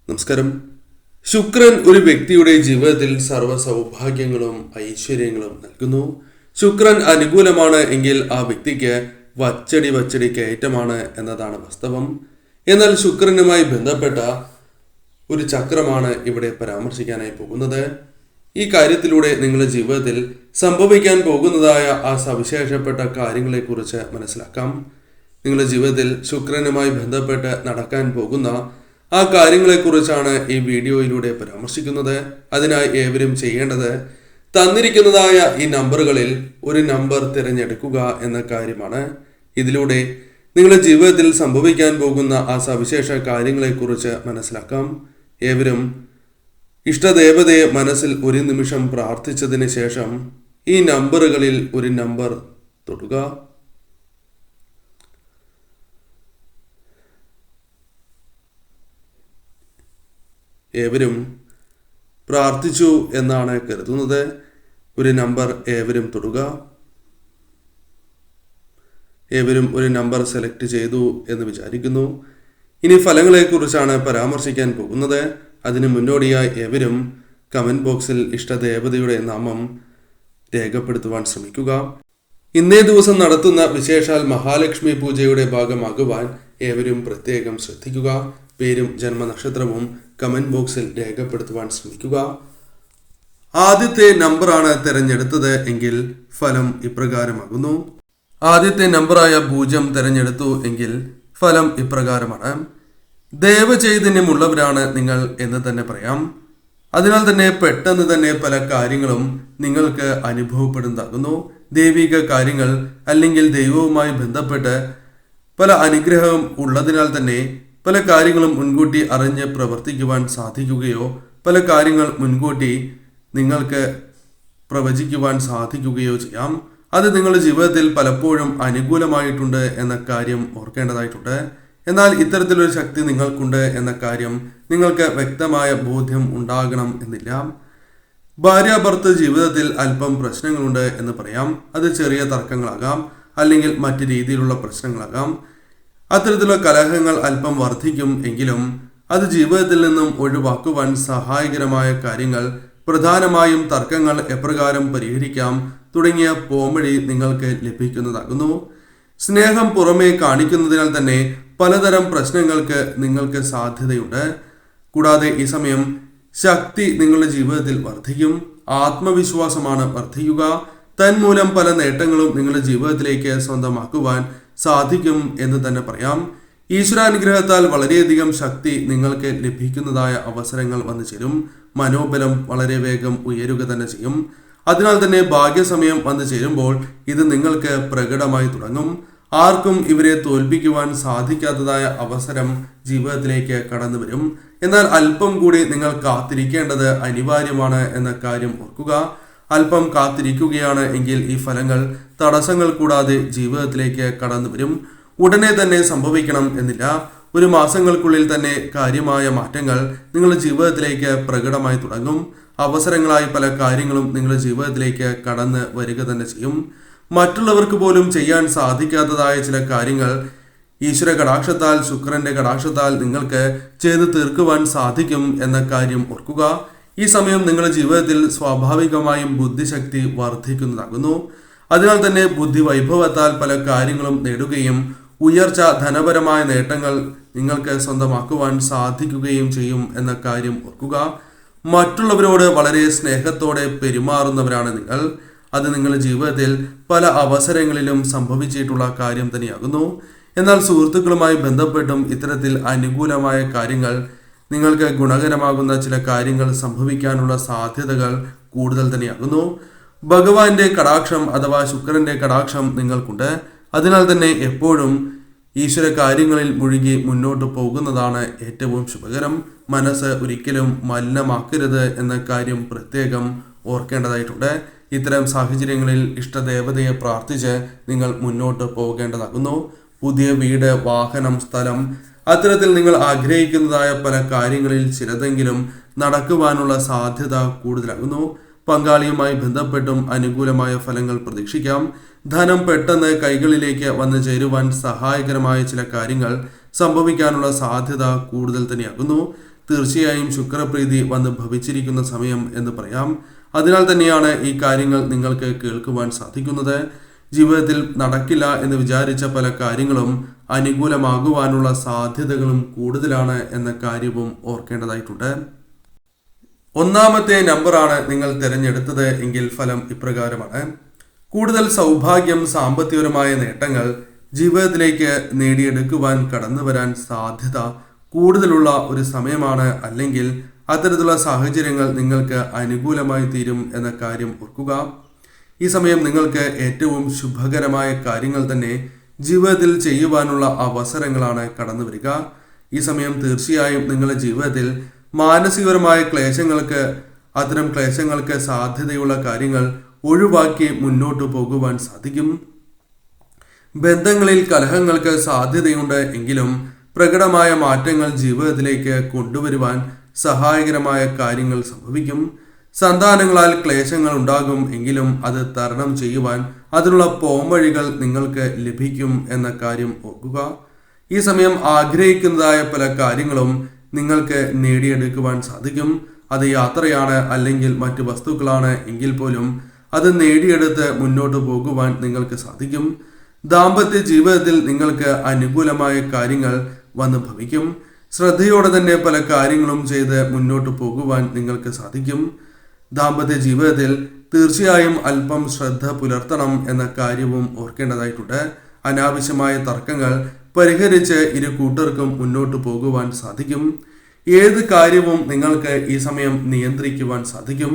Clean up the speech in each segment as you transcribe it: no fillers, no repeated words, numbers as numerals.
നമസ്കാരം. ശുക്രൻ ഒരു വ്യക്തിയുടെ ജീവിതത്തിൽ സർവ്വ സൗഭാഗ്യങ്ങളും ഐശ്വര്യങ്ങളും നൽകുന്നു. ശുക്രൻ അനുകൂലമാണ് എങ്കിൽ ആ വ്യക്തിക്ക് വച്ചടി കയറ്റമാണ് എന്നതാണ് വാസ്തവം. എന്നാൽ ശുക്രനുമായി ബന്ധപ്പെട്ട ഒരു ചക്രമാണ് ഇവിടെ പരാമർശിക്കാനായി പോകുന്നത്. ഈ കാര്യത്തിലൂടെ നിങ്ങളുടെ ജീവിതത്തിൽ സംഭവിക്കാൻ പോകുന്നതായ ആ സവിശേഷപ്പെട്ട കാര്യങ്ങളെക്കുറിച്ച് മനസ്സിലാക്കാം. നിങ്ങളുടെ ജീവിതത്തിൽ ശുക്രനുമായി ബന്ധപ്പെട്ട് നടക്കാൻ പോകുന്ന ആ കാര്യങ്ങളെക്കുറിച്ചാണ് ഈ വീഡിയോയിലൂടെ പരാമർശിക്കുന്നത്. അതിനായി ഏവരും ചെയ്യേണ്ടത് തന്നിരിക്കുന്നതായ ഈ നമ്പറുകളിൽ ഒരു നമ്പർ തിരഞ്ഞെടുക്കുക എന്ന കാര്യമാണ്. ഇതിലൂടെ നിങ്ങളുടെ ജീവിതത്തിൽ സംഭവിക്കാൻ പോകുന്ന ആ സവിശേഷ കാര്യങ്ങളെക്കുറിച്ച് മനസ്സിലാക്കാം. ഏവരും ഇഷ്ടദേവതയെ മനസ്സിൽ ഒരു നിമിഷം പ്രാർത്ഥിച്ചതിന് ശേഷം ഈ നമ്പറുകളിൽ ഒരു നമ്പർ തൊടുക. ഏവരും പ്രാർത്ഥിച്ചു എന്നാണ് കരുതുന്നത്. ഒരു നമ്പർ ഏവരും തൊടുക. ഏവരും ഒരു നമ്പർ സെലക്ട് ചെയ്തു എന്ന് വിചാരിക്കുന്നു. ഇനി ഫലങ്ങളെക്കുറിച്ചാണ് പരാമർശിക്കാൻ പോകുന്നത്. അതിന് മുന്നോടിയായി ഏവരും കമന്റ് ബോക്സിൽ ഇഷ്ടദേവതയുടെ നാമം രേഖപ്പെടുത്തുവാൻ ശ്രമിക്കുക. ഇന്നേ ദിവസം നടത്തുന്ന വിശേഷാൽ മഹാലക്ഷ്മി പൂജയുടെ ഭാഗമാകുവാൻ ഏവരും പ്രത്യേകം ശ്രദ്ധിക്കുക. പേരും ജന്മനക്ഷത്രവും കമന്റ് ബോക്സിൽ രേഖപ്പെടുത്തുവാൻ ശ്രമിക്കുക. ആദ്യത്തെ നമ്പറാണ് തിരഞ്ഞെടുത്തത് എങ്കിൽ ഫലം ഇപ്രകാരമാകുന്നു. ആദ്യത്തെ നമ്പറായ 0 തിരഞ്ഞെടുത്തു എങ്കിൽ ഫലം ഇപ്രകാരമാണ്. ദേവചൈതന്യമുള്ളവരാണ് നിങ്ങൾ എന്ന് തന്നെ പറയാം. അതിനാൽ തന്നെ പെട്ടെന്ന് തന്നെ പല കാര്യങ്ങളും നിങ്ങൾക്ക് അനുഭവപ്പെടുന്നതാകുന്നു. ദൈവിക കാര്യങ്ങൾ അല്ലെങ്കിൽ ദൈവവുമായി ബന്ധപ്പെട്ട് പല അനുഗ്രഹം ഉള്ളതിനാൽ തന്നെ പല കാര്യങ്ങളും മുൻകൂട്ടി അറിഞ്ഞ് പ്രവർത്തിക്കുവാൻ സാധിക്കുകയോ പല കാര്യങ്ങൾ മുൻകൂട്ടി നിങ്ങൾക്ക് പ്രവചിക്കുവാൻ സാധിക്കുകയോ ചെയ്യാം. അത് നിങ്ങളുടെ ജീവിതത്തിൽ പലപ്പോഴും അനുകൂലമായിട്ടുണ്ട് എന്ന കാര്യം ഓർക്കേണ്ടതായിട്ടുണ്ട്. എന്നാൽ ഇത്തരത്തിലൊരു ശക്തി നിങ്ങൾക്കുണ്ട് എന്ന കാര്യം നിങ്ങൾക്ക് വ്യക്തമായ ബോധ്യം ഉണ്ടാകണം എന്നില്ല. ഭാര്യാഭർത്തൃ ജീവിതത്തിൽ അല്പം പ്രശ്നങ്ങളുണ്ട് എന്ന് പറയാം. അത് ചെറിയ തർക്കങ്ങളാകാം, അല്ലെങ്കിൽ മറ്റു രീതിയിലുള്ള പ്രശ്നങ്ങളാകാം. അത്തരത്തിലുള്ള കലഹങ്ങൾ അല്പം വർദ്ധിക്കും എങ്കിലും അത് ജീവിതത്തിൽ നിന്നും ഒഴിവാക്കുവാൻ സഹായകരമായ കാര്യങ്ങൾ, പ്രധാനമായും തർക്കങ്ങൾ എപ്രകാരം പരിഹരിക്കാം തുടങ്ങിയ പോംവഴി നിങ്ങൾക്ക് ലഭിക്കുന്നതാകുന്നു. സ്നേഹം പുറമേ കാണിക്കുന്നതിനാൽ തന്നെ പലതരം പ്രശ്നങ്ങൾക്ക് നിങ്ങൾക്ക് സാധ്യതയുണ്ട്. കൂടാതെ ഈ സമയം ശക്തി നിങ്ങളുടെ ജീവിതത്തിൽ വർദ്ധിക്കും. ആത്മവിശ്വാസമാണ് വർദ്ധിക്കുക. തന്മൂലം പല നേട്ടങ്ങളും നിങ്ങളുടെ ജീവിതത്തിലേക്ക് സ്വന്തമാക്കുവാൻ സാധിക്കും എന്ന് തന്നെ പറയാം. ഈശ്വരാനുഗ്രഹത്താൽ വളരെയധികം ശക്തി നിങ്ങൾക്ക് ലഭിക്കുന്നതായ അവസരങ്ങൾ വന്നു ചേരും. മനോബലം വളരെ വേഗം ഉയരുക തന്നെ ചെയ്യും. അതിനാൽ തന്നെ ഭാഗ്യസമയം വന്നു ചേരുമ്പോൾ ഇത് നിങ്ങൾക്ക് പ്രകടമായി തുടങ്ങും. ആർക്കും ഇവരെ തോൽപ്പിക്കുവാൻ സാധിക്കാത്തതായ അവസരം ജീവിതത്തിലേക്ക് കടന്നു വരും. എന്നാൽ അല്പം കൂടി നിങ്ങൾ കാത്തിരിക്കേണ്ടത് അനിവാര്യമാണ് എന്ന കാര്യം ഓർക്കുക. അല്പം കാത്തിരിക്കുകയാണ് എങ്കിൽ ഈ ഫലങ്ങൾ തടസ്സങ്ങൾ കൂടാതെ ജീവിതത്തിലേക്ക് കടന്നു വരും. ഉടനെ തന്നെ സംഭവിക്കണം എന്നില്ല. ഒരു മാസങ്ങൾക്കുള്ളിൽ തന്നെ കാര്യമായ മാറ്റങ്ങൾ നിങ്ങളുടെ ജീവിതത്തിലേക്ക് പ്രകടമായി തുടങ്ങും. അവസരങ്ങളായി പല കാര്യങ്ങളും നിങ്ങളുടെ ജീവിതത്തിലേക്ക് കടന്ന് വരിക തന്നെ ചെയ്യും. മറ്റുള്ളവർക്ക് പോലും ചെയ്യാൻ സാധിക്കാത്തതായ ചില കാര്യങ്ങൾ ഈശ്വര കടാക്ഷത്താൽ, ശുക്രന്റെ കടാക്ഷത്താൽ നിങ്ങൾക്ക് ചെയ്തു തീർക്കുവാൻ സാധിക്കും എന്ന കാര്യം ഓർക്കുക. ഈ സമയം നിങ്ങളുടെ ജീവിതത്തിൽ സ്വാഭാവികമായും ബുദ്ധിശക്തി വർദ്ധിക്കുന്നതാകുന്നു. അതിനാൽ തന്നെ ബുദ്ധി വൈഭവത്താൽ പല കാര്യങ്ങളും നേടുകയും ഉയർച്ച, ധനപരമായ നേട്ടങ്ങൾ നിങ്ങൾക്ക് സ്വന്തമാക്കുവാൻ സാധിക്കുകയും ചെയ്യും എന്ന കാര്യം ഓർക്കുക. മറ്റുള്ളവരോട് വളരെ സ്നേഹത്തോടെ പെരുമാറുന്നവരാണ് നിങ്ങൾ. അത് നിങ്ങളുടെ ജീവിതത്തിൽ പല അവസരങ്ങളിലും സംഭവിച്ചിട്ടുള്ള കാര്യം തന്നെയാകുന്നു. എന്നാൽ സുഹൃത്തുക്കളുമായി ബന്ധപ്പെട്ടും ഇത്തരത്തിൽ അനുകൂലമായ കാര്യങ്ങൾ, നിങ്ങൾക്ക് ഗുണകരമാകുന്ന ചില കാര്യങ്ങൾ സംഭവിക്കാനുള്ള സാധ്യതകൾ കൂടുതൽ തന്നെയാകുന്നു. ഭഗവാന്റെ കടാക്ഷം അഥവാ ശുക്രന്റെ കടാക്ഷം നിങ്ങൾക്കുണ്ട്. അതിനാൽ തന്നെ എപ്പോഴും ഈശ്വര കാര്യങ്ങളിൽ മുഴുകി മുന്നോട്ട് പോകുന്നതാണ് ഏറ്റവും ശുഭകരം. മനസ്സ് ഒരിക്കലും മലിനമാക്കരുത് എന്ന കാര്യം പ്രത്യേകം ഓർക്കേണ്ടതായിട്ടുണ്ട്. ഇത്തരം സാഹചര്യങ്ങളിൽ ഇഷ്ടദേവതയെ പ്രാർത്ഥിച്ച് നിങ്ങൾ മുന്നോട്ട് പോകേണ്ടതാകുന്നു. പുതിയ വീട്, വാഹനം, സ്ഥലം, അത്തരത്തിൽ നിങ്ങൾ ആഗ്രഹിക്കുന്നതായ പല കാര്യങ്ങളിൽ ചിലതെങ്കിലും നടക്കുവാനുള്ള സാധ്യത കൂടുതലാകുന്നു. പങ്കാളിയുമായി ബന്ധപ്പെട്ടും അനുകൂലമായ ഫലങ്ങൾ പ്രതീക്ഷിക്കാം. ധനം പെട്ടെന്ന് കൈകളിലേക്ക് വന്നു ചേരുവാൻ സഹായകരമായ ചില കാര്യങ്ങൾ സംഭവിക്കാനുള്ള സാധ്യത കൂടുതൽ തന്നെയാകുന്നു. തീർച്ചയായും ശുക്രപ്രീതി വന്ന് ഭവിച്ചിരിക്കുന്ന സമയം എന്ന് പറയാം. അതിനാൽ തന്നെയാണ് ഈ കാര്യങ്ങൾ നിങ്ങൾക്ക് കേൾക്കുവാൻ സാധിക്കുന്നത്. ജീവിതത്തിൽ നടക്കില്ല എന്ന് വിചാരിച്ച പല കാര്യങ്ങളും അനുകൂലമാകുവാനുള്ള സാധ്യതകളും കൂടുതലാണ് എന്ന കാര്യവും ഓർക്കേണ്ടതായിട്ടുണ്ട്. ഒന്നാമത്തെ നമ്പറാണ് നിങ്ങൾ തിരഞ്ഞെടുത്തത് എങ്കിൽ ഫലം ഇപ്രകാരമാണ്. കൂടുതൽ സൗഭാഗ്യം, സാമ്പത്തികപരമായ നേട്ടങ്ങൾ ജീവിതത്തിലേക്ക് നേടിയെടുക്കുവാൻ കടന്നു വരാൻ സാധ്യത കൂടുതലുള്ള ഒരു സമയമാണ്. അല്ലെങ്കിൽ അത്തരത്തിലുള്ള സാഹചര്യങ്ങൾ നിങ്ങൾക്ക് അനുകൂലമായി തീരും എന്ന കാര്യം ഓർക്കുക. ഈ സമയം നിങ്ങൾക്ക് ഏറ്റവും ശുഭകരമായ കാര്യങ്ങൾ തന്നെ ജീവിതത്തിൽ ചെയ്യുവാനുള്ള അവസരങ്ങളാണ് കടന്നു വരിക. ഈ സമയം തീർച്ചയായും നിങ്ങളുടെ ജീവിതത്തിൽ മാനസികപരമായ അത്തരം ക്ലേശങ്ങൾക്ക് സാധ്യതയുള്ള കാര്യങ്ങൾ ഒഴിവാക്കി മുന്നോട്ട് പോകുവാൻ സാധിക്കും. ബന്ധങ്ങളിൽ കലഹങ്ങൾക്ക് സാധ്യതയുണ്ട് എങ്കിലും പ്രകടമായ മാറ്റങ്ങൾ ജീവിതത്തിലേക്ക് കൊണ്ടുവരുവാൻ സഹായകരമായ കാര്യങ്ങൾ സംഭവിക്കും. സന്താനങ്ങളാൽ ക്ലേശങ്ങൾ ഉണ്ടാകും എങ്കിലും അത് തരണം ചെയ്യുവാൻ അതിനുള്ള പോംവഴികൾ നിങ്ങൾക്ക് ലഭിക്കും എന്ന കാര്യം ഓർക്കുക. ഈ സമയം ആഗ്രഹിക്കുന്നതായ പല കാര്യങ്ങളും നിങ്ങൾക്ക് നേടിയെടുക്കുവാൻ സാധിക്കും. അത് യാത്രയാണ് അല്ലെങ്കിൽ മറ്റു വസ്തുക്കളാണ് എങ്കിൽ പോലും അത് നേടിയെടുത്ത് മുന്നോട്ട് പോകുവാൻ നിങ്ങൾക്ക് സാധിക്കും. ദാമ്പത്യ ജീവിതത്തിൽ നിങ്ങൾക്ക് അനുകൂലമായ കാര്യങ്ങൾ വന്ന് ഭവിക്കും. ശ്രദ്ധയോടെ തന്നെ പല കാര്യങ്ങളും ചെയ്ത് മുന്നോട്ട് പോകുവാൻ നിങ്ങൾക്ക് സാധിക്കും. ദാമ്പത്യ ജീവിതത്തിൽ തീർച്ചയായും അല്പം ശ്രദ്ധ പുലർത്തണം എന്ന കാര്യവും ഓർക്കേണ്ടതായിട്ടുണ്ട്. അനാവശ്യമായ തർക്കങ്ങൾ പരിഹരിച്ച് ഇരു കൂട്ടർക്കും മുന്നോട്ട് പോകുവാൻ സാധിക്കും. ഏത് കാര്യവും നിങ്ങൾക്ക് ഈ സമയം നിയന്ത്രിക്കുവാൻ സാധിക്കും.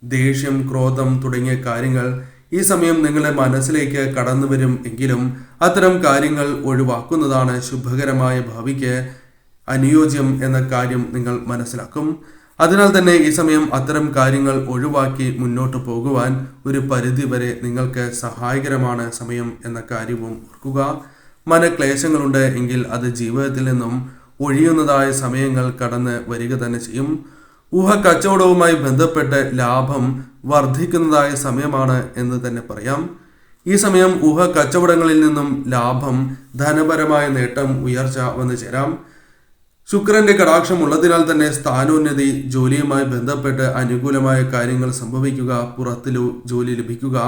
ദേഷ്യം, ക്രോധം തുടങ്ങിയ കാര്യങ്ങൾ ഈ സമയം നിങ്ങളുടെ മനസ്സിലേക്ക് കടന്നു വരും എങ്കിലും അത്തരം കാര്യങ്ങൾ ഒഴിവാക്കുന്നതാണ് ശുഭകരമായ ഭാവിക്ക് അനുയോജ്യം എന്ന കാര്യം നിങ്ങൾ മനസ്സിലാക്കും. അതിനാൽ തന്നെ ഈ സമയം അത്തരം കാര്യങ്ങൾ ഒഴിവാക്കി മുന്നോട്ട് പോകുവാൻ ഒരു പരിധിവരെ നിങ്ങൾക്ക് സഹായകരമാണ് സമയം എന്ന കാര്യവും ഓർക്കുക. മനക്ലേശങ്ങളുണ്ട് എങ്കിൽ അത് ജീവിതത്തിൽ നിന്നും ഒഴിയുന്നതായ സമയങ്ങൾ കടന്ന് വരിക തന്നെ ചെയ്യും. കച്ചവടവുമായി ബന്ധപ്പെട്ട് ലാഭം വർദ്ധിക്കുന്നതായ സമയമാണ് എന്ന് തന്നെ പറയാം. ഈ സമയം കച്ചവടങ്ങളിൽ നിന്നും ലാഭം, ധനപരമായ നേട്ടം, ഉയർച്ച വന്നു ചേരാം. ശുക്രന്റെ കടാക്ഷം ഉള്ളതിനാൽ തന്നെ സ്ഥാനോന്നതി, ജോലിയുമായി ബന്ധപ്പെട്ട് അനുകൂലമായ കാര്യങ്ങൾ സംഭവിക്കുക, പുറത്തു ജോലി ലഭിക്കുക,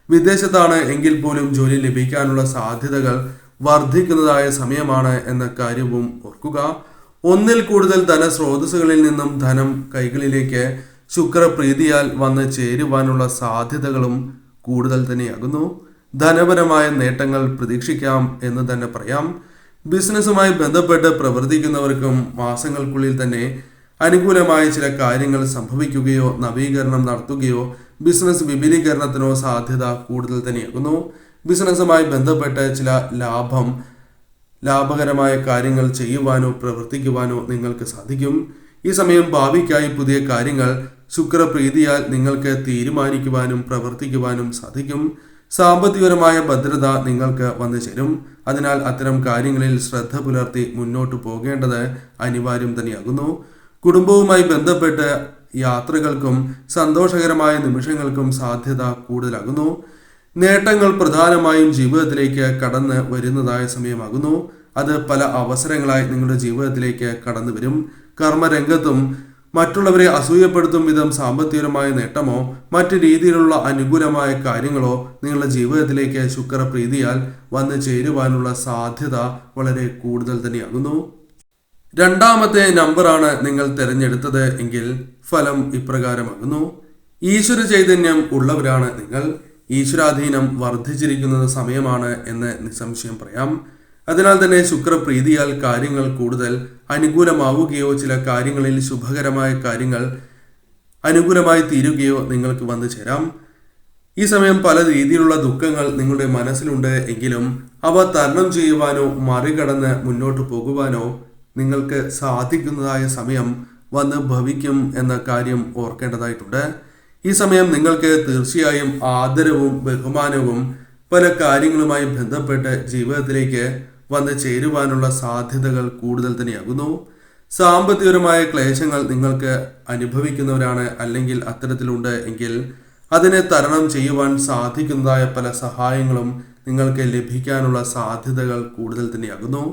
വിദേശത്താണ് എങ്കിൽ പോലും ജോലി ലഭിക്കാനുള്ള സാധ്യതകൾ വർദ്ധിക്കുന്നതായ സമയമാണ് എന്ന കാര്യവും ഓർക്കുക. ഒന്നിൽ കൂടുതൽ ധനസ്രോതസ്സുകളിൽ നിന്നും ധനം കൈകളിലേക്ക് ശുക്രപ്രീതിയാൽ വന്ന് ചേരുവാനുള്ള സാധ്യതകളും കൂടുതൽ തന്നെയാകുന്നു. ധനപരമായ നേട്ടങ്ങൾ പ്രതീക്ഷിക്കാം എന്ന് തന്നെ പറയാം. ബിസിനസ്സുമായി ബന്ധപ്പെട്ട് പ്രവർത്തിക്കുന്നവർക്കും മാസങ്ങൾക്കുള്ളിൽ തന്നെ അനുകൂലമായ ചില കാര്യങ്ങൾ സംഭവിക്കുകയോ നവീകരണം നടത്തുകയോ ബിസിനസ് വിപുലീകരണത്തിനോ സാധ്യത കൂടുതൽ തന്നെയാകുന്നു. ബിസിനസ്സുമായി ബന്ധപ്പെട്ട് ചില ലാഭകരമായ കാര്യങ്ങൾ ചെയ്യുവാനോ പ്രവർത്തിക്കുവാനോ നിങ്ങൾക്ക് സാധിക്കും. ഈ സമയം ഭാവിക്കായി പുതിയ കാര്യങ്ങൾ ശുക്രപ്രീതിയാൽ നിങ്ങൾക്ക് തീരുമാനിക്കുവാനും പ്രവർത്തിക്കുവാനും സാധിക്കും. സാമ്പത്തികപരമായ ഭദ്രത നിങ്ങൾക്ക് വന്നു ചേരും. അതിനാൽ അത്തരം കാര്യങ്ങളിൽ ശ്രദ്ധ പുലർത്തി മുന്നോട്ട് പോകേണ്ടത് അനിവാര്യം തന്നെയാകുന്നു. കുടുംബവുമായി ബന്ധപ്പെട്ട് യാത്രകൾക്കും സന്തോഷകരമായ നിമിഷങ്ങൾക്കും സാധ്യത കൂടുതലാകുന്നു. നേട്ടങ്ങൾ പ്രധാനമായും ജീവിതത്തിലേക്ക് കടന്ന് വരുന്നതായ സമയമാകുന്നു. അത് പല അവസരങ്ങളായി നിങ്ങളുടെ ജീവിതത്തിലേക്ക് കടന്നു വരും. കർമ്മരംഗത്തും മറ്റുള്ളവരെ അസൂയപ്പെടുത്തും വിധം സാമ്പത്തികപരമായ നേട്ടമോ മറ്റു രീതിയിലുള്ള അനുകൂലമായ കാര്യങ്ങളോ നിങ്ങളുടെ ജീവിതത്തിലേക്ക് ശുക്രപ്രീതിയാൽ വന്നു ചേരുവാനുള്ള സാധ്യത വളരെ കൂടുതൽ തന്നെയാകുന്നു. രണ്ടാമത്തെ നമ്പറാണ് നിങ്ങൾ തിരഞ്ഞെടുത്തത് എങ്കിൽ ഫലം ഇപ്രകാരമാകുന്നു. ഈശ്വര ചൈതന്യം ഉള്ളവരാണ് നിങ്ങൾ. ഈശ്വരാധീനം വർദ്ധിച്ചിരിക്കുന്ന സമയമാണ് എന്ന് നിസ്സംശയം പറയാം. അതിനാൽ തന്നെ ശുക്രപ്രീതിയാൽ കാര്യങ്ങൾ കൂടുതൽ അനുകൂലമാവുകയോ ചില കാര്യങ്ങളിൽ ശുഭകരമായ കാര്യങ്ങൾ അനുകൂലമായി തീരുകയോ നിങ്ങൾക്ക് വന്നു ചേരാം. ഈ സമയം പല രീതിയിലുള്ള ദുഃഖങ്ങൾ നിങ്ങളുടെ മനസ്സിലുണ്ട് എങ്കിലും അവ തരണം ചെയ്യുവാനോ മറികടന്ന് മുന്നോട്ട് പോകുവാനോ നിങ്ങൾക്ക് സാധിക്കുന്നതായ സമയം വന്ന് ഭവിക്കും എന്ന കാര്യം ഓർക്കേണ്ടതായിട്ടുണ്ട്. ഈ സമയം നിങ്ങൾക്ക് തീർച്ചയായും ആദരവും ബഹുമാനവും പല കാര്യങ്ങളുമായി ബന്ധപ്പെട്ട് ജീവിതത്തിലേക്ക് വന്ന് ചേരുവാനുള്ള സാധ്യതകൾ കൂടുതൽ തന്നെയാകുന്നു. സാമ്പത്തികപരമായ ക്ലേശങ്ങൾ നിങ്ങൾക്ക് അനുഭവിക്കുന്നവരാണ് അല്ലെങ്കിൽ അത്തരത്തിലുണ്ട് എങ്കിൽ അതിനെ തരണം ചെയ്യുവാൻ സാധിക്കുന്നതായ പല സഹായങ്ങളും നിങ്ങൾക്ക് ലഭിക്കാനുള്ള സാധ്യതകൾ കൂടുതൽ തന്നെയാകുന്നു.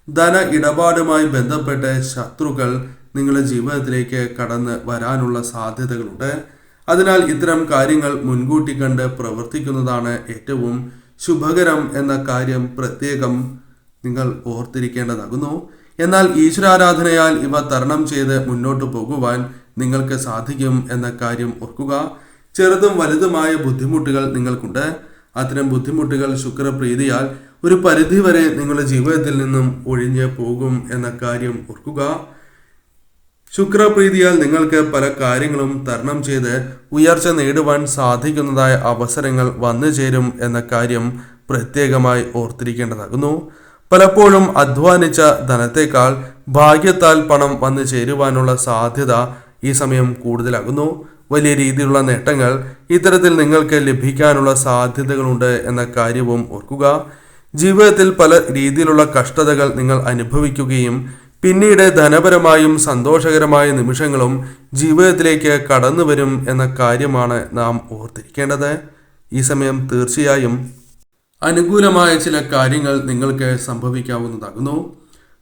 ധന ഇടപാടുമായി ബന്ധപ്പെട്ട് ശത്രുക്കൾ നിങ്ങളുടെ ജീവിതത്തിലേക്ക് കടന്ന് വരാനുള്ള സാധ്യതകളുണ്ട്. അതിനാൽ ഇത്തരം കാര്യങ്ങൾ മുൻകൂട്ടി കണ്ട് പ്രവർത്തിക്കുന്നതാണ് ഏറ്റവും ശുഭകരം എന്ന കാര്യം പ്രത്യേകം നിങ്ങൾ ഓർത്തിരിക്കേണ്ടതാകുന്നു. എന്നാൽ ഈശ്വരാരാധനയാൽ ഇവ തരണം ചെയ്ത് മുന്നോട്ട് പോകുവാൻ നിങ്ങൾക്ക് സാധിക്കും എന്ന കാര്യം ഓർക്കുക. ചെറുതും വലുതുമായ ബുദ്ധിമുട്ടുകൾ നിങ്ങൾക്കുണ്ട്. അത്തരം ബുദ്ധിമുട്ടുകൾ ശുക്രപ്രീതിയാൽ ഒരു പരിധിവരെ നിങ്ങളുടെ ജീവിതത്തിൽ നിന്നും ഒഴിഞ്ഞു പോകും എന്ന കാര്യം ഓർക്കുക. ശുക്രപ്രീതിയാൽ നിങ്ങൾക്ക് പല കാര്യങ്ങളും തരണം ചെയ്ത് ഉയർച്ച നേടുവാൻ സാധിക്കുന്നതായ അവസരങ്ങൾ വന്നു ചേരും എന്ന കാര്യം പ്രത്യേകമായി ഓർത്തിരിക്കേണ്ടതാകുന്നു. പലപ്പോഴും അധ്വാനിച്ച ധനത്തേക്കാൾ ഭാഗ്യത്താൽ പണം വന്നു ചേരുവാനുള്ള സാധ്യത ഈ സമയം കൂടുതലാകുന്നു. വലിയ രീതിയിലുള്ള നേട്ടങ്ങൾ ഇത്തരത്തിൽ നിങ്ങൾക്ക് ലഭിക്കാനുള്ള സാധ്യതകളുണ്ട് എന്ന കാര്യവും ഓർക്കുക. ജീവിതത്തിൽ പല രീതിയിലുള്ള കഷ്ടതകൾ നിങ്ങൾ അനുഭവിക്കുകയും പിന്നീട് ധനപരമായും സന്തോഷകരമായ നിമിഷങ്ങളും ജീവിതത്തിലേക്ക് കടന്നു വരും എന്ന കാര്യമാണ് നാം ഓർത്തിരിക്കേണ്ടത്. ഈ സമയം തീർച്ചയായും അനുകൂലമായ ചില കാര്യങ്ങൾ നിങ്ങൾക്ക് സംഭവിക്കാവുന്നതാകുന്നു.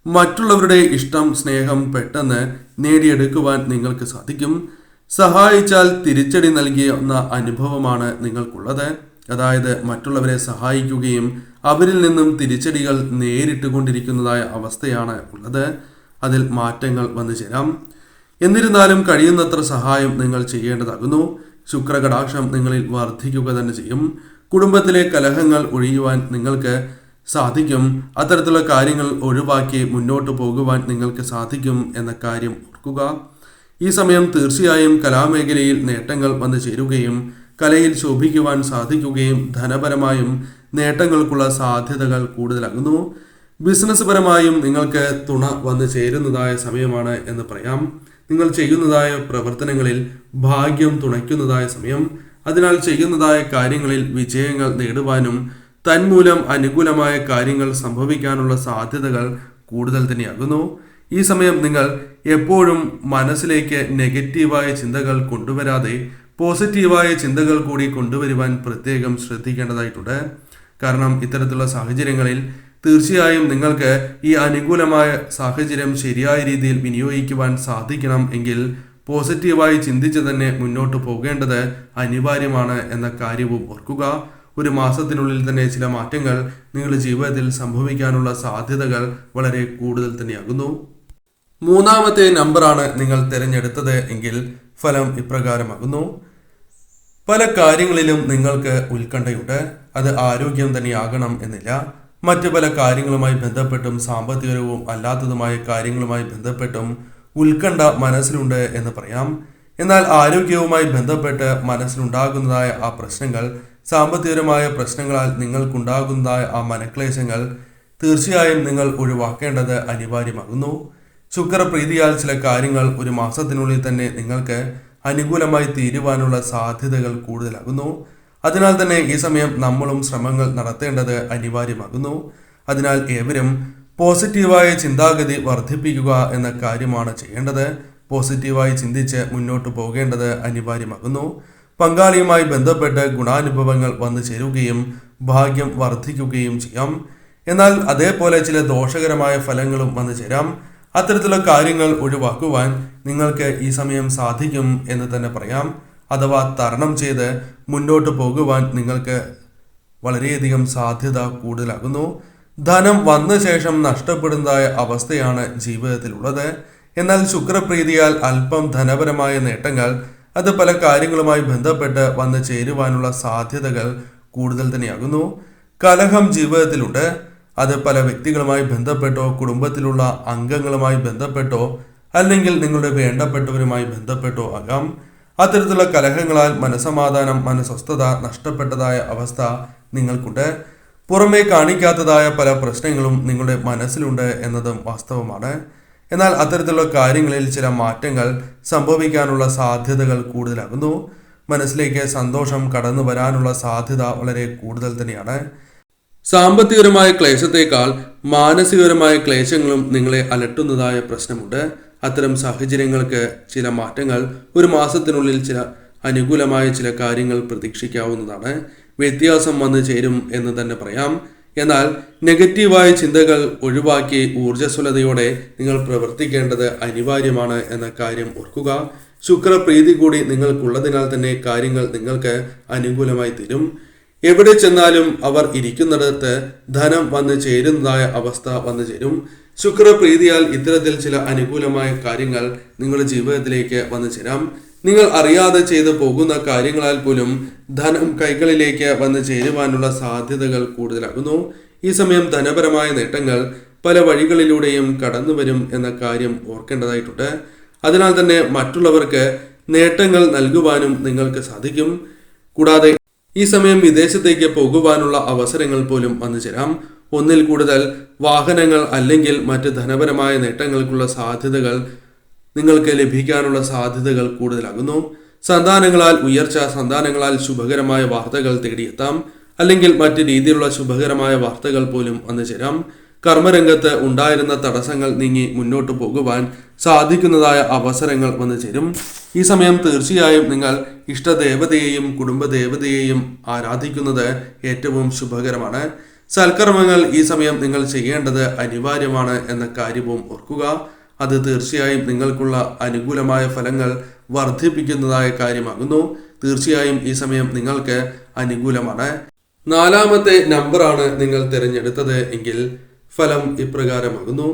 മറ്റുള്ളവരുടെ ഇഷ്ടം, സ്നേഹം പെട്ടെന്ന് നേടിയെടുക്കുവാൻ നിങ്ങൾക്ക് സാധിക്കും. സഹായിച്ചാൽ തിരിച്ചടി നൽകിയെന്ന അനുഭവമാണ് നിങ്ങൾക്കുള്ളത്. അതായത് മറ്റുള്ളവരെ സഹായിക്കുകയും അവരിൽ നിന്നും തിരിച്ചടികൾ നേരിട്ടുകൊണ്ടിരിക്കുന്നതായ അവസ്ഥയാണ് ഉള്ളത്. അതിൽ മാറ്റങ്ങൾ വന്നു ചേരാം. എന്നിരുന്നാലും കഴിയുന്നത്ര സഹായം നിങ്ങൾ ചെയ്യേണ്ടതാകുന്നു. ശുക്രകടാക്ഷം നിങ്ങളിൽ വർദ്ധിക്കുക തന്നെ ചെയ്യും. കുടുംബത്തിലെ കലഹങ്ങൾ ഒഴിയുവാൻ നിങ്ങൾക്ക് സാധിക്കും. അത്തരത്തിലുള്ള കാര്യങ്ങൾ ഒഴിവാക്കി മുന്നോട്ട് പോകുവാൻ നിങ്ങൾക്ക് സാധിക്കും എന്ന കാര്യം ഓർക്കുക. ഈ സമയം തീർച്ചയായും കലാമേഖലയിൽ നേട്ടങ്ങൾ വന്നു ചേരുകയും കലയിൽ ശോഭിക്കുവാൻ സാധിക്കുകയും ധനപരമായും നേട്ടങ്ങൾക്കുള്ള സാധ്യതകൾ കൂടുതലാകുന്നു. ബിസിനസ് പരമായും നിങ്ങൾക്ക് തുണ വന്നു ചേരുന്നതായ സമയമാണ് എന്ന് പറയാം. നിങ്ങൾ ചെയ്യുന്നതായ പ്രവർത്തനങ്ങളിൽ ഭാഗ്യം തുണയ്ക്കുന്നതായ സമയം. അതിനാൽ ചെയ്യുന്നതായ കാര്യങ്ങളിൽ വിജയങ്ങൾ നേടുവാനും തന്മൂലം അനുകൂലമായ കാര്യങ്ങൾ സംഭവിക്കാനുള്ള സാധ്യതകൾ കൂടുതൽ തന്നെയാകുന്നു. ഈ സമയം നിങ്ങൾ എപ്പോഴും മനസ്സിലേക്ക് നെഗറ്റീവായ ചിന്തകൾ കൊണ്ടുവരാതെ പോസിറ്റീവായ ചിന്തകൾ കൂടി കൊണ്ടുവരുവാൻ പ്രത്യേകം ശ്രദ്ധിക്കേണ്ടതായിട്ടുണ്ട്. കാരണം ഇത്തരത്തിലുള്ള സാഹചര്യങ്ങളിൽ തീർച്ചയായും നിങ്ങൾക്ക് ഈ അനുകൂലമായ സാഹചര്യം ശരിയായ രീതിയിൽ വിനിയോഗിക്കുവാൻ സാധിക്കണം എങ്കിൽ പോസിറ്റീവായി ചിന്തിച്ച് തന്നെ മുന്നോട്ട് പോകേണ്ടത് അനിവാര്യമാണ് എന്ന കാര്യവും ഓർക്കുക. ഒരു മാസത്തിനുള്ളിൽ തന്നെ ചില മാറ്റങ്ങൾ നിങ്ങളുടെ ജീവിതത്തിൽ സംഭവിക്കാനുള്ള സാധ്യതകൾ വളരെ കൂടുതൽ തന്നെയാകുന്നു. മൂന്നാമത്തെ നമ്പറാണ് നിങ്ങൾ തിരഞ്ഞെടുത്തത് എങ്കിൽ ഫലം ഇപ്രകാരമാകുന്നു. പല കാര്യങ്ങളിലും നിങ്ങൾക്ക് ഉത്കണ്ഠയുണ്ട്. അത് ആരോഗ്യം തന്നെയാകണം എന്നില്ല. മറ്റു പല കാര്യങ്ങളുമായി ബന്ധപ്പെട്ടും സാമ്പത്തികവും അല്ലാത്തതുമായ കാര്യങ്ങളുമായി ബന്ധപ്പെട്ടും ഉത്കണ്ഠ മനസ്സിലുണ്ട് എന്ന് പറയാം. എന്നാൽ ആരോഗ്യവുമായി ബന്ധപ്പെട്ട് മനസ്സിലുണ്ടാകുന്നതായ ആ പ്രശ്നങ്ങൾ, സാമ്പത്തികപരമായ പ്രശ്നങ്ങളാൽ നിങ്ങൾക്കുണ്ടാകുന്നതായ ആ മനക്ലേശങ്ങൾ തീർച്ചയായും നിങ്ങൾ ഒഴിവാക്കേണ്ടത് അനിവാര്യമാകുന്നു. ശുക്രപ്രീതിയാൽ ചില കാര്യങ്ങൾ ഒരു മാസത്തിനുള്ളിൽ തന്നെ നിങ്ങൾക്ക് അനുകൂലമായി തീരുവാനുള്ള സാധ്യതകൾ കൂടുതലാകുന്നു. അതിനാൽ തന്നെ ഈ സമയം നമ്മളും ശ്രമങ്ങൾ നടത്തേണ്ടത് അനിവാര്യമാകുന്നു. അതിനാൽ ഏവരും പോസിറ്റീവായ ചിന്താഗതി വർദ്ധിപ്പിക്കുക എന്ന കാര്യമാണ് ചെയ്യേണ്ടത്. പോസിറ്റീവായി ചിന്തിച്ച് മുന്നോട്ട് പോകേണ്ടത് അനിവാര്യമാകുന്നു. പങ്കാളിയുമായി ബന്ധപ്പെട്ട് ഗുണാനുഭവങ്ങൾ വന്നു ചേരുകയും ഭാഗ്യം വർദ്ധിക്കുകയും ചെയ്യാം. എന്നാൽ അതേപോലെ ചില ദോഷകരമായ ഫലങ്ങളും വന്നു ചേരാം. അത്തരത്തിലുള്ള കാര്യങ്ങൾ ഒഴിവാക്കുവാൻ നിങ്ങൾക്ക് ഈ സമയം സാധിക്കും എന്ന് തന്നെ പറയാം. അഥവാ തരണം ചെയ്ത് മുന്നോട്ട് പോകുവാൻ നിങ്ങൾക്ക് വളരെയധികം സാധ്യത കൂടുതലാകുന്നു. ധനം വന്ന ശേഷം നഷ്ടപ്പെടുന്നതായ അവസ്ഥയാണ് ജീവിതത്തിലുള്ളത്. എന്നാൽ ശുക്രപ്രീതിയാൽ അല്പം ധനപരമായ നേട്ടങ്ങൾ അത് പല കാര്യങ്ങളുമായി ബന്ധപ്പെട്ട് വന്നു ചേരുവാനുള്ള സാധ്യതകൾ കൂടുതൽ തന്നെയാകുന്നു. കലഹം ജീവിതത്തിലുണ്ട്. അത് പല വ്യക്തികളുമായി ബന്ധപ്പെട്ടോ കുടുംബത്തിലുള്ള അംഗങ്ങളുമായി ബന്ധപ്പെട്ടോ അല്ലെങ്കിൽ നിങ്ങളുടെ വേണ്ടപ്പെട്ടവരുമായി ബന്ധപ്പെട്ടോ ആകാം. അത്തരത്തിലുള്ള കലഹങ്ങളാൽ മനസമാധാനം, മനസ്വസ്ഥത നഷ്ടപ്പെട്ടതായ അവസ്ഥ നിങ്ങൾക്കുണ്ട്. പുറമേ കാണിക്കാത്തതായ പല പ്രശ്നങ്ങളും നിങ്ങളുടെ മനസ്സിലുണ്ട് എന്നതും വാസ്തവമാണ്. എന്നാൽ അത്തരത്തിലുള്ള കാര്യങ്ങളിൽ ചില മാറ്റങ്ങൾ സംഭവിക്കാനുള്ള സാധ്യതകൾ കൂടുതലാകുന്നു. മനസ്സിലേക്ക് സന്തോഷം കടന്നു വരാനുള്ള സാധ്യത വളരെ കൂടുതൽ തന്നെയാണ്. സാമ്പത്തികപരമായ ക്ലേശത്തേക്കാൾ മാനസികപരമായ ക്ലേശങ്ങളും നിങ്ങളെ അലട്ടുന്നതായ പ്രശ്നമുണ്ട്. അത്തരം സാഹചര്യങ്ങൾക്ക് ചില മാറ്റങ്ങൾ ഒരു മാസത്തിനുള്ളിൽ ചില അനുകൂലമായ ചില കാര്യങ്ങൾ പ്രതീക്ഷിക്കാവുന്നതാണ്. വ്യത്യാസം വന്നു ചേരും എന്ന് തന്നെ പറയാം. എന്നാൽ നെഗറ്റീവായ ചിന്തകൾ ഒഴിവാക്കി ഊർജ്ജസ്വലതയോടെ നിങ്ങൾ പ്രവർത്തിക്കേണ്ടത് അനിവാര്യമാണ് എന്ന കാര്യം ഓർക്കുക. ശുക്രപ്രീതി കൂടി നിങ്ങൾക്കുള്ളതിനാൽ തന്നെ കാര്യങ്ങൾ നിങ്ങൾക്ക് അനുകൂലമായി തീരും. എവിടെ ചെന്നാലും അവർ ഇരിക്കുന്നിടത്ത് ധനം വന്നു ചേരുന്നതായ അവസ്ഥ വന്നു ചേരും. ശുക്രപ്രീതിയാൽ ഇത്തരത്തിൽ ചില അനുകൂലമായ കാര്യങ്ങൾ നിങ്ങളുടെ ജീവിതത്തിലേക്ക് വന്നു ചേരാം. നിങ്ങൾ അറിയാതെ ചെയ്തു പോകുന്ന കാര്യങ്ങളാൽ പോലും ധനം കൈകളിലേക്ക് വന്നു ചേരുവാനുള്ള സാധ്യതകൾ കൂടുതലാകുന്നു. ഈ സമയം ധനപരമായ നേട്ടങ്ങൾ പല വഴികളിലൂടെയും കടന്നു വരും എന്ന കാര്യം ഓർക്കേണ്ടതായിട്ടുണ്ട്. അതിനാൽ തന്നെ മറ്റുള്ളവർക്ക് നേട്ടങ്ങൾ നൽകുവാനും നിങ്ങൾക്ക് സാധിക്കും. കൂടാതെ ഈ സമയം വിദേശത്തേക്ക് പോകുവാനുള്ള അവസരങ്ങൾ പോലും വന്നു ചേരാം. ഒന്നിൽ കൂടുതൽ വാഹനങ്ങൾ അല്ലെങ്കിൽ മറ്റ് ധനപരമായ നേട്ടങ്ങൾക്കുള്ള സാധ്യതകൾ നിങ്ങൾക്ക് ലഭിക്കാനുള്ള സാധ്യതകൾ കൂടുതലാകുന്നു. സന്താനങ്ങളാൽ ഉയർച്ച, സന്താനങ്ങളാൽ ശുഭകരമായ വാർത്തകൾ തേടിയെത്താം, അല്ലെങ്കിൽ മറ്റ് രീതിയിലുള്ള ശുഭകരമായ വാർത്തകൾ പോലും വന്നു ചേരാം. കർമ്മരംഗത്ത് ഉണ്ടായിരുന്ന തടസ്സങ്ങൾ നീങ്ങി മുന്നോട്ട് പോകുവാൻ സാധിക്കുന്നതായ അവസരങ്ങൾ വന്നു ചേരും. ഈ സമയം തീർച്ചയായും നിങ്ങൾ ഇഷ്ടദേവതയെയും കുടുംബദേവതയെയും ആരാധിക്കുന്നത് ഏറ്റവും ശുഭകരമാണ്. സൽക്കർമ്മങ്ങൾ ഈ സമയം നിങ്ങൾ ചെയ്യേണ്ടത് അനിവാര്യമാണ് എന്ന കാര്യവും ഓർക്കുക. അത് തീർച്ചയായും നിങ്ങൾക്കുള്ള അനുകൂലമായ ഫലങ്ങൾ വർദ്ധിപ്പിക്കുന്നതായ കാര്യമാകുന്നു. തീർച്ചയായും ഈ സമയം നിങ്ങൾക്ക് അനുകൂലമാണ്. 4ാമത്തെ നമ്പറാണ് നിങ്ങൾ തിരഞ്ഞെടുത്തത് എങ്കിൽ ഫലം ഇപ്രകാരമാകുന്നു.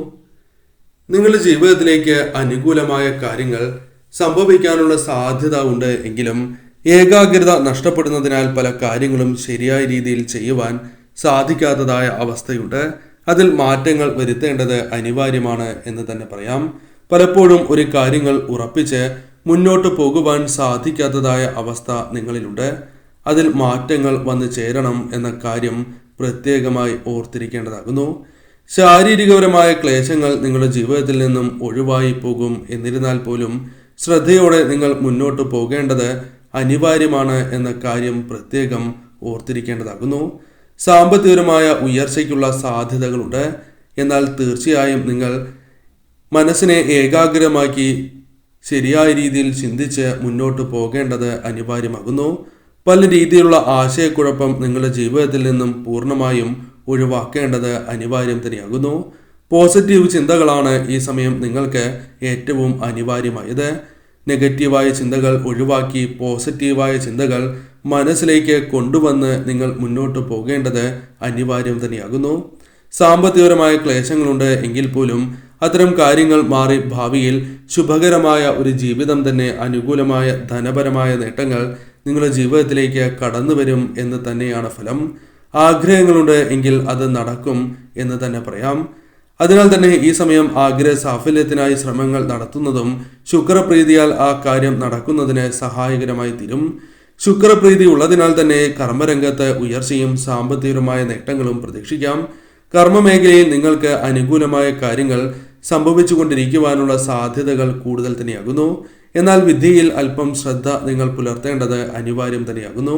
നിങ്ങളുടെ ജീവിതത്തിലേക്ക് അനുകൂലമായ കാര്യങ്ങൾ സംഭവിക്കാനുള്ള സാധ്യത ഉണ്ട് എങ്കിലും ഏകാഗ്രത നഷ്ടപ്പെടുന്നതിനാൽ പല കാര്യങ്ങളും ശരിയായ രീതിയിൽ ചെയ്യുവാൻ സാധിക്കാത്തതായ അവസ്ഥയുണ്ട്. അതിൽ മാറ്റങ്ങൾ വരുത്തേണ്ടത് അനിവാര്യമാണ് എന്ന് തന്നെ പറയാം. പലപ്പോഴും ഒരു കാര്യങ്ങൾ ഉറപ്പിച്ച് മുന്നോട്ട് പോകുവാൻ സാധിക്കാത്തതായ അവസ്ഥ നിങ്ങളിലുണ്ട്. അതിൽ മാറ്റങ്ങൾ വന്നു ചേരണം എന്ന കാര്യം പ്രത്യേകമായി ഓർത്തിരിക്കേണ്ടതാകുന്നു. ശാരീരികപരമായ ക്ലേശങ്ങൾ നിങ്ങളുടെ ജീവിതത്തിൽ നിന്നും ഒഴിവായി പോകും. എന്നിരുന്നാൽ പോലും ശ്രദ്ധയോടെ നിങ്ങൾ മുന്നോട്ട് പോകേണ്ടത് അനിവാര്യമാണ് എന്ന കാര്യം പ്രത്യേകം ഓർത്തിരിക്കേണ്ടതാകുന്നു. സാമ്പത്തികപരമായ ഉയർച്ചയ്ക്കുള്ള സാധ്യതകളുണ്ട്. എന്നാൽ തീർച്ചയായും നിങ്ങൾ മനസ്സിനെ ഏകാഗ്രമാക്കി ശരിയായ രീതിയിൽ ചിന്തിച്ച് മുന്നോട്ട് പോകേണ്ടത് അനിവാര്യമാകുന്നു. പല രീതിയിലുള്ള ആശയക്കുഴപ്പം നിങ്ങളുടെ ജീവിതത്തിൽ നിന്നും പൂർണ്ണമായും ഒഴിവാക്കേണ്ടത് അനിവാര്യം തന്നെയാകുന്നു. പോസിറ്റീവ് ചിന്തകളാണ് ഈ സമയം നിങ്ങൾക്ക് ഏറ്റവും അനിവാര്യമായത്. നെഗറ്റീവായ ചിന്തകൾ ഒഴിവാക്കി പോസിറ്റീവായ ചിന്തകൾ മനസ്സിലേക്ക് കൊണ്ടുവന്ന് നിങ്ങൾ മുന്നോട്ട് പോകേണ്ടത് അനിവാര്യം തന്നെയാകുന്നു. സാമ്പത്തികപരമായ ക്ലേശങ്ങളുണ്ട് എങ്കിൽ പോലും അത്തരം കാര്യങ്ങൾ മാറി ഭാവിയിൽ ശുഭകരമായ ഒരു ജീവിതം തന്നെ, അനുകൂലമായ ധനപരമായ നേട്ടങ്ങൾ നിങ്ങളുടെ ജീവിതത്തിലേക്ക് കടന്നു വരും എന്ന് തന്നെയാണ് ഫലം. ആഗ്രഹങ്ങളുണ്ട് എങ്കിൽ അത് നടക്കും എന്ന് തന്നെ പറയാം. അതിനാൽ തന്നെ ഈ സമയം ആഗ്രഹ സാഫല്യത്തിനായി ശ്രമങ്ങൾ നടത്തുന്നതും ശുക്രപ്രീതിയാൽ ആ കാര്യം നടക്കുന്നതിന് സഹായകരമായി തീരും. ശുക്രപ്രീതി ഉള്ളതിനാൽ തന്നെ കർമ്മരംഗത്ത് ഉയർച്ചയും സാമ്പത്തികപരമായ നേട്ടങ്ങളും പ്രതീക്ഷിക്കാം. കർമ്മമേഖലയിൽ നിങ്ങൾക്ക് അനുകൂലമായ കാര്യങ്ങൾ സംഭവിച്ചുകൊണ്ടിരിക്കുവാനുള്ള സാധ്യതകൾ കൂടുതൽ തന്നെയാകുന്നു. എന്നാൽ വിദ്യയിൽ അല്പം ശ്രദ്ധ നിങ്ങൾ പുലർത്തേണ്ടത് അനിവാര്യം തന്നെയാകുന്നു.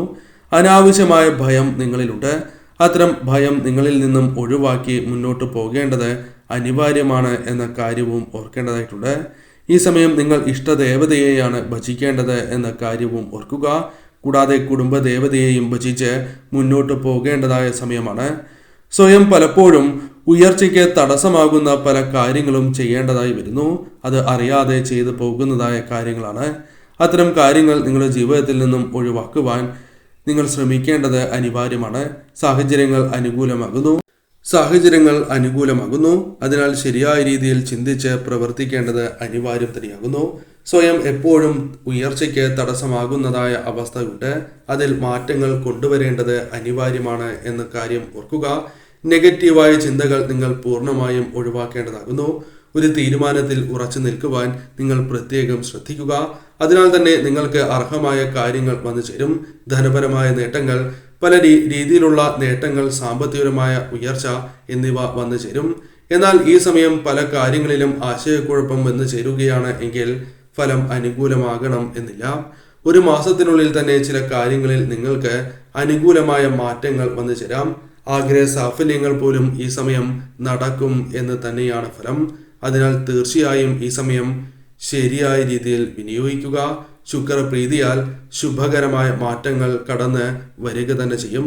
അനാവശ്യമായ ഭയം നിങ്ങളിലുണ്ട്. അത്തരം ഭയം നിങ്ങളിൽ നിന്നും ഒഴിവാക്കി മുന്നോട്ട് പോകേണ്ടത് അനിവാര്യമാണ് എന്ന കാര്യവും ഓർക്കേണ്ടതായിട്ടുണ്ട്. ഈ സമയം നിങ്ങൾ ഇഷ്ടദേവതയെയാണ് ഭജിക്കേണ്ടത് എന്ന കാര്യവും ഓർക്കുക. കൂടാതെ കുടുംബദേവതയെയും ഭജിച്ച് മുന്നോട്ട് പോകേണ്ടതായ സമയമാണ്. സ്വയം പലപ്പോഴും ഉയർച്ചയ്ക്ക് തടസ്സമാകുന്ന പല കാര്യങ്ങളും ചെയ്യേണ്ടതായി വരുന്നു. അത് അറിയാതെ ചെയ്തു പോകുന്നതായ കാര്യങ്ങളാണ്. അത്തരം കാര്യങ്ങൾ നിങ്ങളുടെ ജീവിതത്തിൽ നിന്നും ഒഴിവാക്കുവാൻ നിങ്ങൾ ശ്രമിക്കേണ്ടത് അനിവാര്യമാണ്. സാഹചര്യങ്ങൾ അനുകൂലമാകുന്നു. അതിനാൽ ശരിയായ രീതിയിൽ ചിന്തിച്ച് പ്രവർത്തിക്കേണ്ടത് അനിവാര്യം തന്നെയാകുന്നു. സ്വയം എപ്പോഴും ഉയർച്ചയ്ക്ക് തടസ്സമാകുന്നതായ അവസ്ഥയുണ്ട്. അതിൽ മാറ്റങ്ങൾ കൊണ്ടുവരേണ്ടത് അനിവാര്യമാണ് എന്ന കാര്യം ഓർക്കുക. നെഗറ്റീവായ ചിന്തകൾ നിങ്ങൾ പൂർണ്ണമായും ഒഴിവാക്കേണ്ടതാകുന്നു. ഒരു തീരുമാനത്തിൽ ഉറച്ചു നിൽക്കുവാൻ നിങ്ങൾ പ്രത്യേകം ശ്രദ്ധിക്കുക. അതിനാൽ തന്നെ നിങ്ങൾക്ക് അർഹമായ കാര്യങ്ങൾ വന്നു ചേരും. ധനപരമായ നേട്ടങ്ങൾ, പല രീതിയിലുള്ള നേട്ടങ്ങൾ, സാമ്പത്തികപരമായ ഉയർച്ച എന്നിവ വന്നു ചേരും. എന്നാൽ ഈ സമയം പല കാര്യങ്ങളിലും ആശയക്കുഴപ്പം വന്നു ചേരുകയാണ് എങ്കിൽ ഫലം അനുകൂലമാകണം എന്നില്ല. ഒരു മാസത്തിനുള്ളിൽ തന്നെ ചില കാര്യങ്ങളിൽ നിങ്ങൾക്ക് അനുകൂലമായ മാറ്റങ്ങൾ വന്നു ചേരാം. ആഗ്രഹ സാഫല്യങ്ങൾ പോലും ഈ സമയം നടക്കും എന്ന് തന്നെയാണ് ഫലം. അതിനാൽ തീർച്ചയായും ഈ സമയം ശരിയായ രീതിയിൽ വിനിയോഗിക്കുക. ശുക്രപ്രീതിയാൽ ശുഭകരമായ മാറ്റങ്ങൾ കടന്ന് വരിക തന്നെ ചെയ്യും.